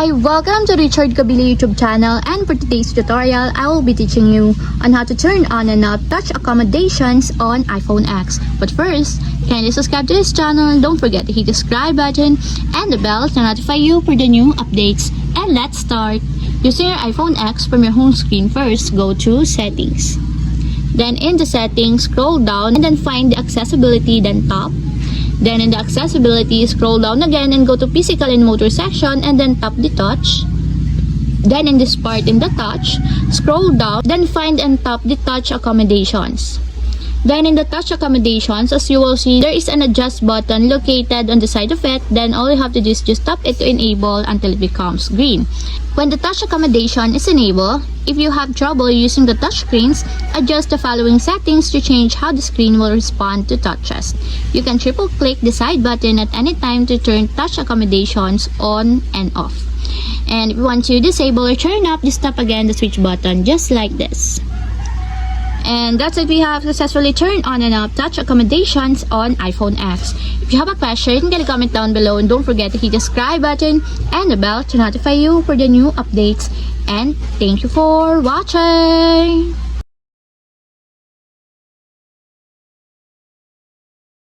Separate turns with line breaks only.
Hi! Welcome to Richard Kabili YouTube channel, and for today's tutorial, I will be teaching you on how to turn on and off touch accommodations on iPhone X. But first, kindly subscribe to this channel and don't forget to hit the subscribe button and the bell to notify you for the new updates. And let's start! Using your iPhone X, from your home screen first, go to Settings. Then in the Settings, scroll down and then find the Accessibility, then Top. Then in the accessibility, scroll down again and go to physical and motor section and then tap the touch. Then in this part in the touch, scroll down, then find and tap the touch accommodations. Then in the touch accommodations, as you will see, there is an adjust button located on the side of it. Then all you have to do is just tap it to enable until it becomes green. When the touch accommodation is enabled, if you have trouble using the touch screens, adjust the following settings to change how the screen will respond to touches. You can triple click the side button at any time to turn touch accommodations on and off. And if you want to disable or turn up, just tap again the switch button just like this. And that's it, we have successfully turned on and off touch accommodations on iPhone X. If you have a question, you can get a comment down below, and don't forget to hit the subscribe button and the bell to notify you for the new updates. And thank you for watching!